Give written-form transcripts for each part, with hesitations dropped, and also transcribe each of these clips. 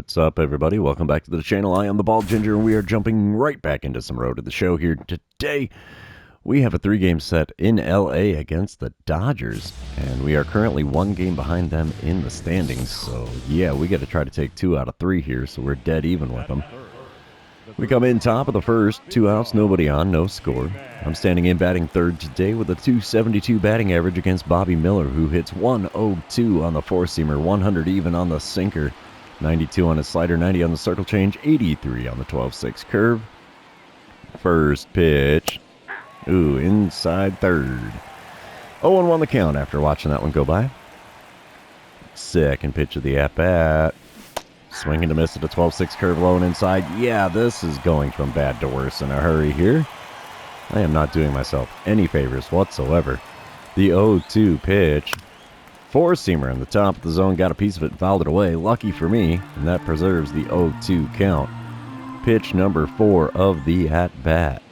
What's up, everybody? Welcome back to the channel. I am the Bald Ginger, and we are jumping right back into some Road to the Show here today. We have a 3-game set in LA against the Dodgers, and we are currently 1 game behind them in the standings. So, yeah, we got to try to take 2 out of 3 here, so we're dead even with them. We come in top of the first, 2 outs, nobody on, no score. I'm standing in batting third today with a .272 batting average against Bobby Miller, who hits 102 on the 4-seamer, 100 even on the sinker, 92 on his slider, 90 on the circle change, 83 on the 12-6 curve. First pitch. Ooh, inside third. 0-1 the count after watching that one go by. Second pitch of the at-bat. Swing and a miss at a 12-6 curve low and inside. Yeah, this is going from bad to worse in a hurry here. I am not doing myself any favors whatsoever. The 0-2 pitch. 4-seamer in the top of the zone. Got a piece of it and fouled it away. Lucky for me, and that preserves the 0-2 count. Pitch number 4 of the at-bat.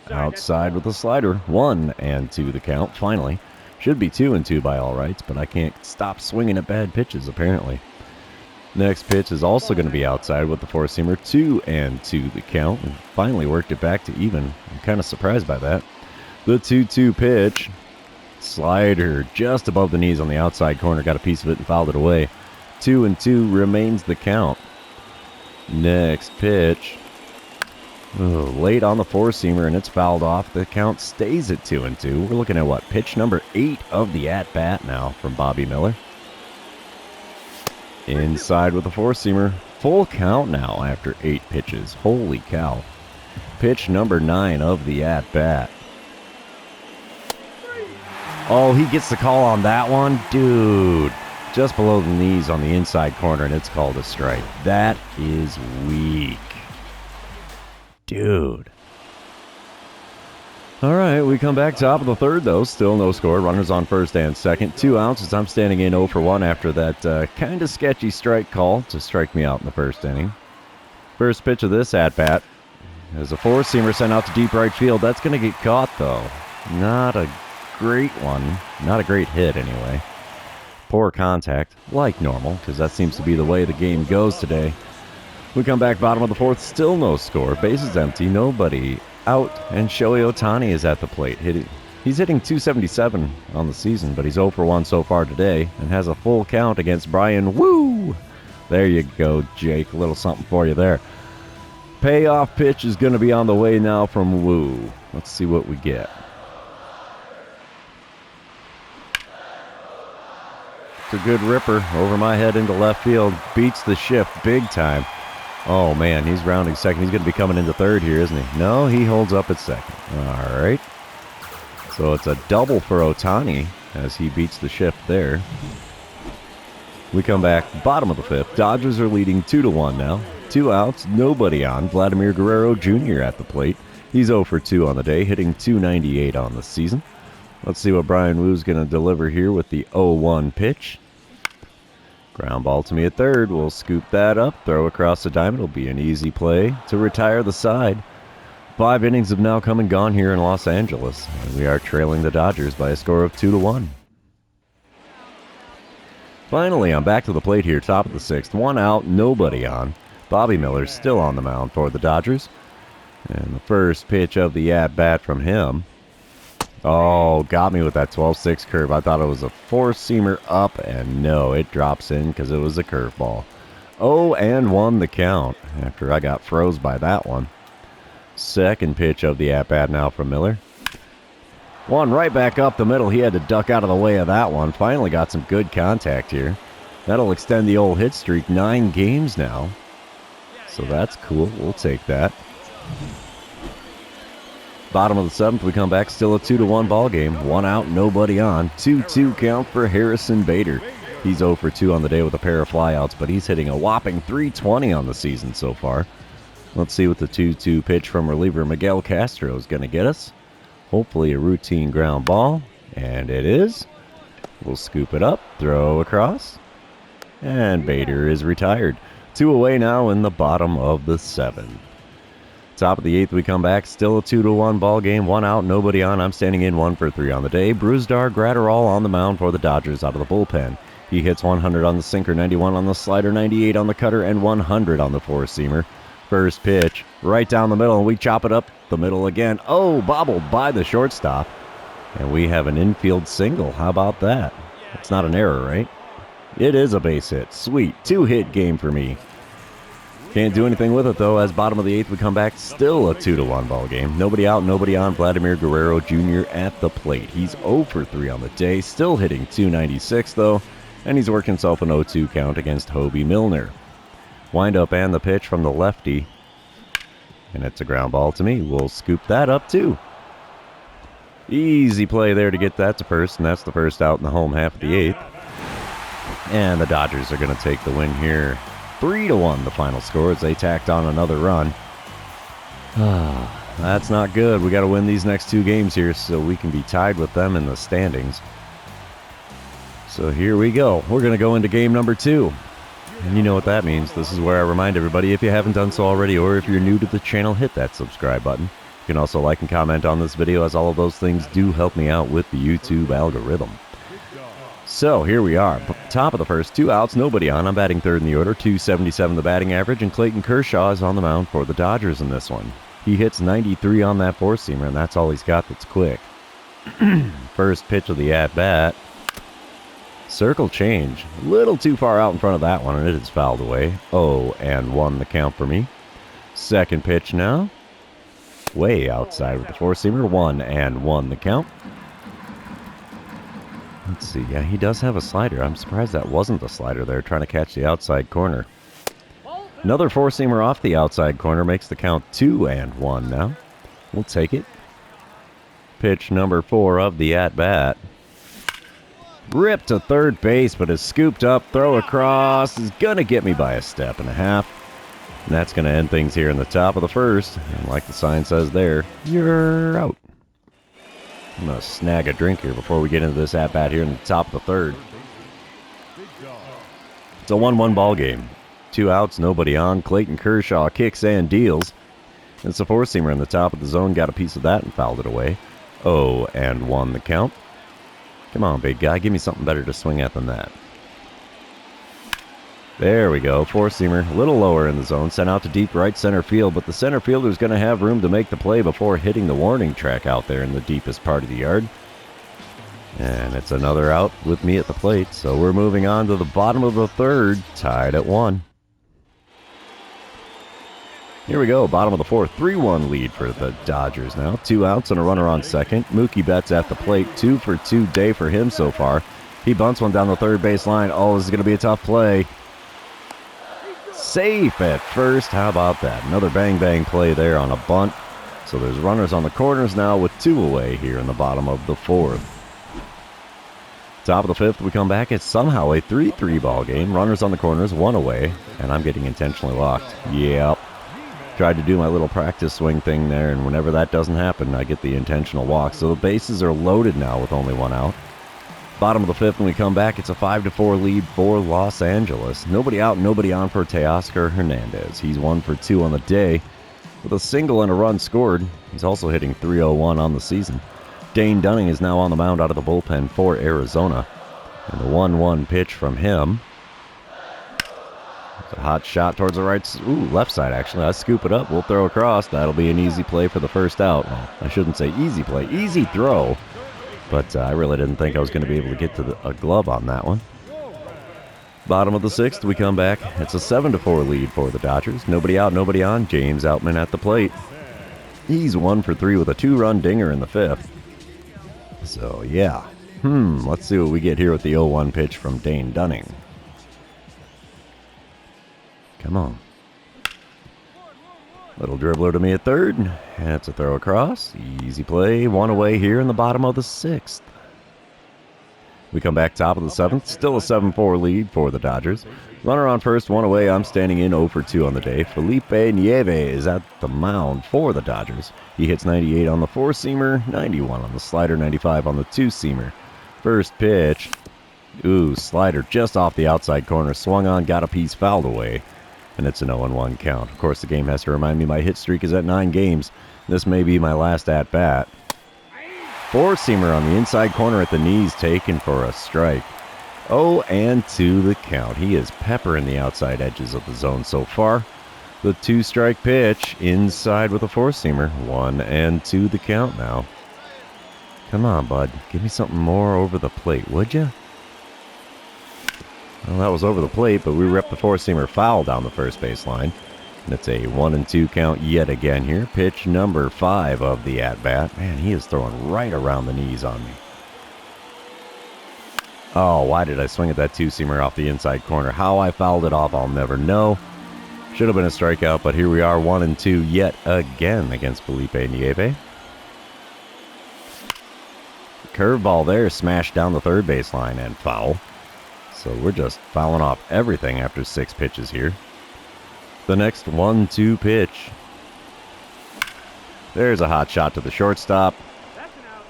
Outside with a slider. 1-2 the count, finally. Should be 2-2 by all rights, but I can't stop swinging at bad pitches, apparently. Next pitch is also going to be outside with the 4-seamer. 2-2 the count. And finally worked it back to even. I'm kind of surprised by that. The 2-2 pitch. Slider just above the knees on the outside corner. Got a piece of it and fouled it away. 2-2 remains the count. Next pitch. Late on the 4-seamer, and it's fouled off. The count stays at 2-2. We're looking at what? Pitch number 8 of the at-bat now from Bobby Miller. Inside with the 4-seamer. Full count now after 8 pitches. Holy cow. Pitch number 9 of the at-bat. Oh, he gets the call on that one? Dude. Just below the knees on the inside corner, and it's called a strike. That is weak. Dude. All right, we come back top of the third, though. Still no score. Runners on first and second. 2 outs as I'm standing in 0 for 1 after that kind of sketchy strike call to strike me out in the first inning. First pitch of this at-bat is a 4-seamer sent out to deep right field. That's going to get caught, though. Not a great one. Not a great hit, anyway. Poor contact, like normal, because that seems to be the way the game goes today. We come back bottom of the fourth, still no score. Bases empty, nobody out, and Shohei Ohtani is at the plate. He's hitting .277 on the season, but he's 0 for 1 so far today and has a full count against Brian Woo. There you go, Jake. A little something for you there. Payoff pitch is going to be on the way now from Woo. Let's see what we get. It's a good ripper over my head into left field. Beats the shift big time. Oh, man, he's rounding second. He's going to be coming into third here, isn't he? No, he holds up at second. All right. So it's a double for Ohtani as he beats the shift there. We come back bottom of the fifth. Dodgers are leading 2-1 now. 2 outs, nobody on. Vladimir Guerrero Jr. at the plate. He's 0 for 2 on the day, hitting .298 on the season. Let's see what Brian Woo's going to deliver here with the 0-1 pitch. Ground ball to me at third. We'll scoop that up, throw across the diamond. It'll be an easy play to retire the side. 5 innings have now come and gone here in Los Angeles, and we are trailing the Dodgers by a score of 2-1. Finally, I'm back to the plate here, top of the 6th. 1 out, nobody on. Bobby Miller still on the mound for the Dodgers. And the first pitch of the at-bat from him. Oh, got me with that 12-6 curve. I thought it was a 4-seamer up, and no, it drops in because it was a curveball. 0-1 the count after I got froze by that one. Second pitch of the at-bat now from Miller. One right back up the middle. He had to duck out of the way of that one. Finally got some good contact here. That'll extend the old hit streak 9 games now. So that's cool. We'll take that. Bottom of the 7th, we come back, still a 2-1 ball game. 1 out, nobody on. 2-2 count for Harrison Bader. He's 0 for 2 on the day with a pair of flyouts, but he's hitting a whopping .320 on the season so far. Let's see what the 2-2 pitch from reliever Miguel Castro is going to get us. Hopefully a routine ground ball, and it is. We'll scoop it up, throw across, and Bader is retired. 2 away now in the bottom of the 7th. Top of the 8th, we come back. Still a 2-1 ball game. 1 out, nobody on. I'm standing in 1 for 3 on the day. Brusdar Gratterall on the mound for the Dodgers out of the bullpen. He hits 100 on the sinker, 91 on the slider, 98 on the cutter, and 100 on the four-seamer. First pitch, right down the middle, and we chop it up the middle again. Oh, bobbled by the shortstop. And we have an infield single. How about that? It's not an error, right? It is a base hit. Sweet. 2-hit game for me. Can't do anything with it, though, as bottom of the 8th we come back. Still a 2-1 ball game. Nobody out, nobody on. Vladimir Guerrero Jr. at the plate. He's 0 for 3 on the day. Still hitting .296, though. And he's working himself an 0-2 count against Hobie Milner. Wind up and the pitch from the lefty. And it's a ground ball to me. We'll scoop that up, too. Easy play there to get that to first, and that's the first out in the home half of the 8th. And the Dodgers are going to take the win here. 3-1 the final score as they tacked on another run. That's not good. We got to win these next 2 games here so we can be tied with them in the standings. So here we go. We're going to go into game number 2. And you know what that means. This is where I remind everybody, if you haven't done so already, or if you're new to the channel, hit that subscribe button. You can also like and comment on this video, as all of those things do help me out with the YouTube algorithm. So here we are, top of the first, 2 outs, nobody on. I'm batting third in the order, .277 the batting average, and Clayton Kershaw is on the mound for the Dodgers in this one. He hits 93 on that four-seamer, and that's all he's got that's quick. First pitch of the at-bat. Circle change. A little too far out in front of that one, and it is fouled away. 0-1 the count for me. Second pitch now. Way outside with the four-seamer. 1-1 the count. Let's see. Yeah, he does have a slider. I'm surprised that wasn't the slider there, trying to catch the outside corner. Another four-seamer off the outside corner makes the count 2-1 now. We'll take it. Pitch number 4 of the at-bat. Ripped to third base, but is scooped up. Throw across is going to get me by a step and a half. And that's going to end things here in the top of the first. And like the sign says there, you're out. I'm going to snag a drink here before we get into this at-bat here in the top of the third. It's a 1-1 ball game. 2 outs, nobody on. Clayton Kershaw kicks and deals. It's a four-seamer in the top of the zone. Got a piece of that and fouled it away. 0-1 the count. Come on, big guy. Give me something better to swing at than that. There we go. Four-seamer. A little lower in the zone. Sent out to deep right center field, but the center fielder's going to have room to make the play before hitting the warning track out there in the deepest part of the yard. And it's another out with me at the plate, so we're moving on to the bottom of the third, tied at 1. Here we go, bottom of the fourth, 3-1 lead for the Dodgers now. 2 outs and a runner on second. Mookie Betts at the plate, 2 for 2 day for him so far. He bunts one down the third base line. Oh, this is going to be a tough play. Safe at first. How about that? Another bang-bang play there on a bunt. So there's runners on the corners now with 2 away here in the bottom of the fourth. Top of the fifth, we come back. It's somehow a 3-3 ball game. Runners on the corners, 1 away. And I'm getting intentionally walked. Yep. Tried to do my little practice swing thing there, and whenever that doesn't happen, I get the intentional walk. So the bases are loaded now with only 1 out. Bottom of the fifth, when we come back, it's a 5-4 lead for Los Angeles. Nobody out, nobody on for Teoscar Hernandez. He's 1 for 2 on the day with a single and a run scored. He's also hitting .301 on the season. Dane Dunning is now on the mound out of the bullpen for Arizona. And the 1-1 pitch from him. A hot shot towards the right, left side actually. I scoop it up. We'll throw across. That'll be an easy play for the first out. Well, I shouldn't say easy play. Easy throw. But I really didn't think I was going to be able to get to a glove on that one. Bottom of the sixth, we come back. It's a 7-4 lead for the Dodgers. Nobody out, nobody on. James Outman at the plate. He's 1 for 3 with a 2-run dinger in the fifth. So, yeah. Let's see what we get here with the 0-1 pitch from Dane Dunning. Come on. Little dribbler to me at third. And it's a throw across. Easy play. 1 away here in the bottom of the sixth. We come back top of the seventh. Still a 7-4 lead for the Dodgers. Runner on first, 1 away. I'm standing in 0 for 2 on the day. Felipe Nieve is at the mound for the Dodgers. He hits 98 on the four-seamer, 91 on the slider, 95 on the two-seamer. First pitch. Slider just off the outside corner. Swung on, got a piece, fouled away. And it's an 0-1 count. Of course, the game has to remind me my hit streak is at 9 games. This may be my last at-bat. Four-seamer on the inside corner at the knees, taken for a strike. 0-2 the count. He is peppering the outside edges of the zone so far. The 2-strike pitch inside with a four-seamer. 1-2 the count now. Come on, bud. Give me something more over the plate, would you? Well, that was over the plate, but we ripped the four-seamer foul down the first base line. And it's a 1-2 count yet again here. Pitch number 5 of the at-bat. Man, he is throwing right around the knees on me. Oh, why did I swing at that two-seamer off the inside corner? How I fouled it off, I'll never know. Should have been a strikeout, but here we are, 1-2 yet again against Felipe Nieve. Curveball there, smashed down the third base line and foul. So we're just fouling off everything after 6 pitches here. The next 1-2 pitch. There's a hot shot to the shortstop.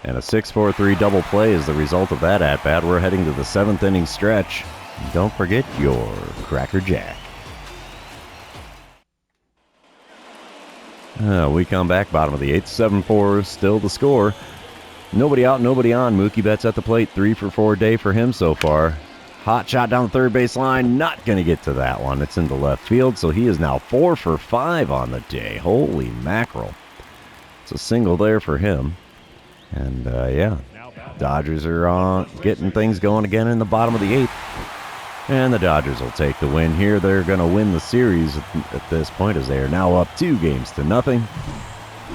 And a 6-4-3 double play is the result of that at-bat. We're heading to the 7th inning stretch. Don't forget your Cracker Jack. We come back, bottom of the 8th, 7-4, still the score. Nobody out, nobody on. Mookie Betts at the plate, 3 for 4 day for him so far. Hot shot down the third base line, not going to get to that one. It's into left field, so he is now 4 for 5 on the day. Holy mackerel. It's a single there for him. And, yeah, Dodgers are getting things going again in the bottom of the 8th. And the Dodgers will take the win here. They're going to win the series at this point as they are now up 2-0.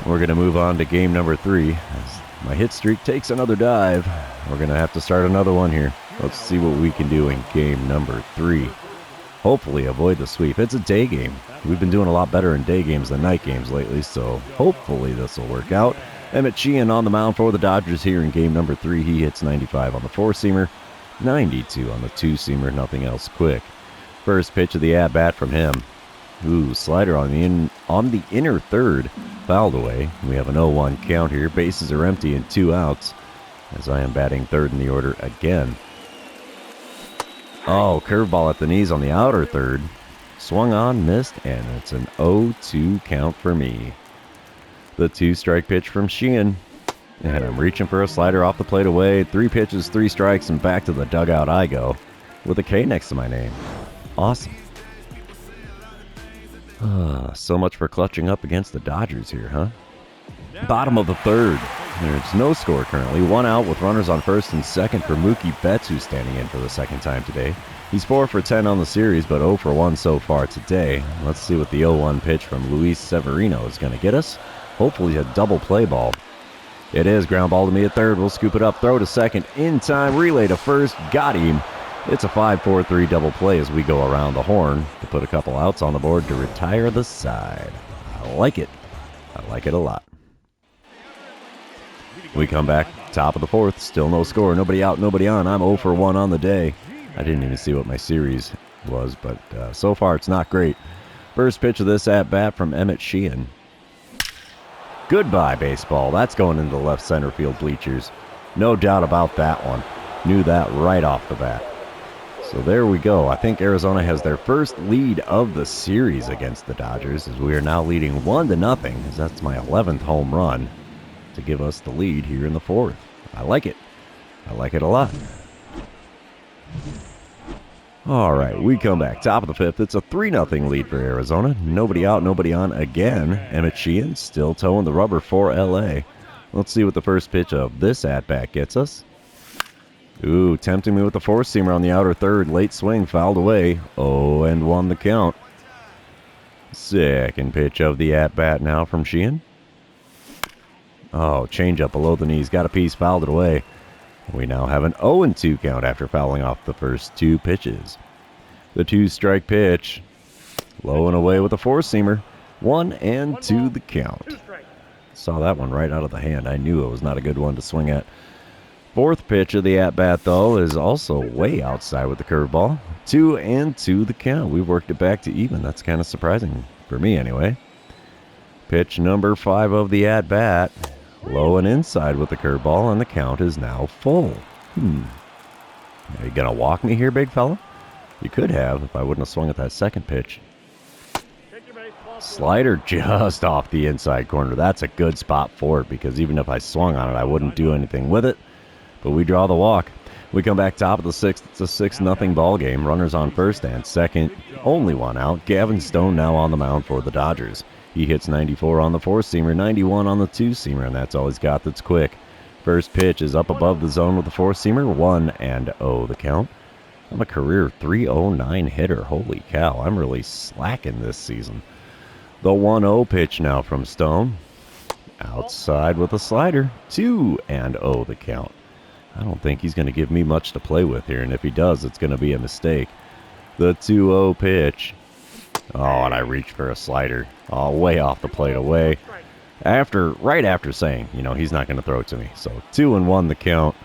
We're going to move on to game number 3 as my hit streak takes another dive. We're going to have to start another one here. Let's see what we can do in game number 3. Hopefully avoid the sweep. It's a day game. We've been doing a lot better in day games than night games lately, so hopefully this will work out. Emmett Sheehan on the mound for the Dodgers here in game number 3. He hits 95 on the four-seamer, 92 on the two-seamer, nothing else quick. First pitch of the at-bat from him. Ooh, slider on the inner third, fouled away. We have an 0-1 count here. Bases are empty and 2 outs as I am batting third in the order again. Oh, curveball at the knees on the outer third. Swung on, missed, and it's an 0-2 count for me. The 2-strike pitch from Sheehan. And I'm reaching for a slider off the plate away. 3 pitches, 3 strikes, and back to the dugout I go. With a K next to my name. Awesome. So much for clutching up against the Dodgers here, huh? Bottom of the 3rd. There's no score currently. 1 out with runners on first and second for Mookie Betts, who's standing in for the 2nd time today. He's 4 for 10 on the series, but 0 for 1 so far today. Let's see what the 0-1 pitch from Luis Severino is going to get us. Hopefully a double play ball. It is. Ground ball to me at third. We'll scoop it up. Throw to second. In time. Relay to first. Got him. It's a 5-4-3 double play as we go around the horn to put a couple outs on the board to retire the side. I like it. I like it a lot. We come back. Top of the 4th. Still no score. Nobody out. Nobody on. I'm 0 for 1 on the day. I didn't even see what my series was, but so far it's not great. First pitch of this at-bat from Emmett Sheehan. Goodbye, baseball. That's going into the left center field bleachers. No doubt about that one. Knew that right off the bat. So there we go. I think Arizona has their first lead of the series against the Dodgers as we are now leading 1-0 as that's my 11th home run to give us the lead here in the 4th. I like it. I like it a lot. All right, we come back. Top of the 5th. It's a 3-0 lead for Arizona. Nobody out, nobody on again. Emmett Sheehan still towing the rubber for L.A. Let's see what the first pitch of this at-bat gets us. Ooh, tempting me with the four-seamer on the outer third. Late swing, fouled away. 0-1 the count. Second pitch of the at-bat now from Sheehan. Oh, changeup below the knees. Got a piece, fouled it away. We now have an 0-2 count after fouling off the first 2 pitches. The 2-strike pitch. Low and away with a four-seamer. 1-2 the count. Saw that one right out of the hand. I knew it was not a good one to swing at. Fourth pitch of the at-bat, though, is also way outside with the curveball. 2-2 the count. We've worked it back to even. That's kind of surprising, for me anyway. Pitch number 5 of the at-bat. Low and inside with the curveball, and the count is now full. Are you going to walk me here, big fella? You could have if I wouldn't have swung at that second pitch. Slider just off the inside corner. That's a good spot for it because even if I swung on it, I wouldn't do anything with it. But we draw the walk. We come back top of the sixth. It's a 6-0 ball game. Runners on first and second. Only one out. Gavin Stone now on the mound for the Dodgers. He hits 94 on the four-seamer, 91 on the two-seamer, and that's all he's got that's quick. First pitch is up above the zone with the four-seamer, 1-0 the count. I'm a career 309 hitter. Holy cow, I'm really slacking this season. The 1-0 pitch now from Stone. Outside with a slider, 2-0 the count. I don't think he's going to give me much to play with here, and if he does, it's going to be a mistake. The 2-0 pitch. Oh, and I reached for a slider. Oh, way off the plate, away. Right after saying, he's not going to throw it to me. So 2-1 the count.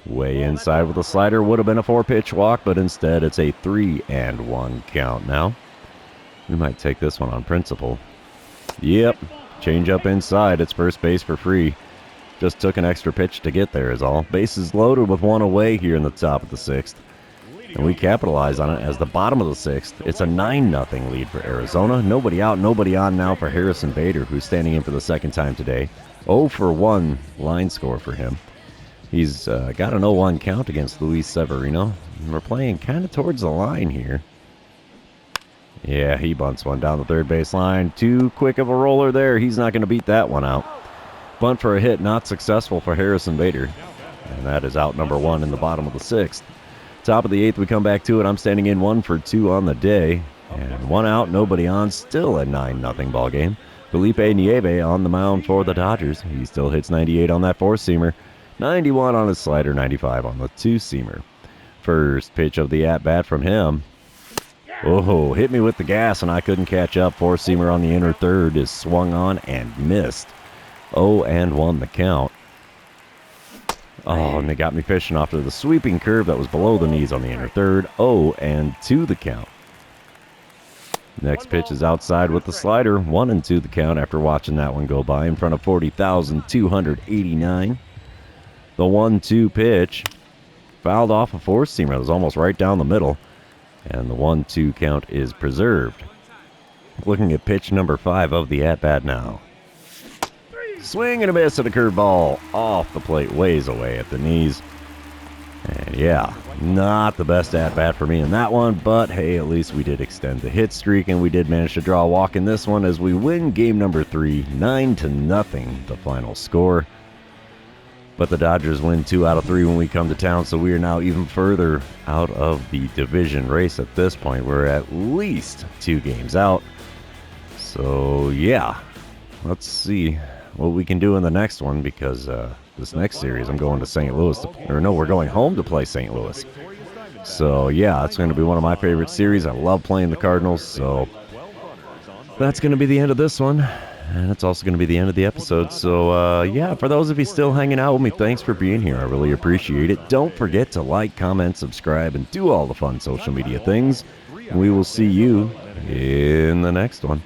Way inside with a slider. Would have been a 4-pitch walk, but instead it's a 3-1 count now. We might take this one on principle. Yep. Change up inside. It's first base for free. Just took an extra pitch to get there is all. Bases loaded with one away here in the top of the sixth. And we capitalize on it as the bottom of the sixth. It's a 9-0 lead for Arizona. Nobody out, nobody on now for Harrison Bader, who's standing in for the second time today. 0-for-1 line score for him. He's got an 0-1 count against Luis Severino. And we're playing kind of towards the line here. Yeah, he bunts one down the third base line. Too quick of a roller there. He's not going to beat that one out. Bunt for a hit, not successful for Harrison Bader. And that is out number one in the bottom of the sixth. Top of the eighth, we come back to it. I'm standing in 1-for-2 on the day. And one out, nobody on. Still a 9-0 ball game. Felipe Nieve on the mound for the Dodgers. He still hits 98 on that four-seamer. 91 on his slider, 95 on the two-seamer. First pitch of the at-bat from him. Oh, hit me with the gas and I couldn't catch up. Four-seamer on the inner third is swung on and missed. 0-1 the count. Oh, and they got me fishing off to the sweeping curve that was below the knees on the inner third. 0-2 the count. Next pitch is outside with the slider. 1-2 the count after watching that one go by in front of 40,289. The 1-2 pitch fouled off a four-seamer. It was almost right down the middle. And the 1-2 count is preserved. Looking at pitch number 5 of the at-bat now. Swing and a miss at a curveball. Off the plate, ways away at the knees. And yeah, not the best at-bat for me in that one, but hey, at least we did extend the hit streak, and we did manage to draw a walk in this one as we win game number 3, 9-0, the final score. But the Dodgers win 2 out of 3 when we come to town, so we are now even further out of the division race at this point. We're at least 2 games out. So yeah, let's see what we can do in the next one, because this next series I'm going to St. Louis, we're going home to play St. Louis. So yeah, it's going to be one of my favorite series. I love playing the Cardinals, so that's going to be the end of this one. And it's also going to be the end of the episode. So, yeah, for those of you still hanging out with me, thanks for being here. I really appreciate it. Don't forget to like, comment, subscribe, and do all the fun social media things. We will see you in the next one.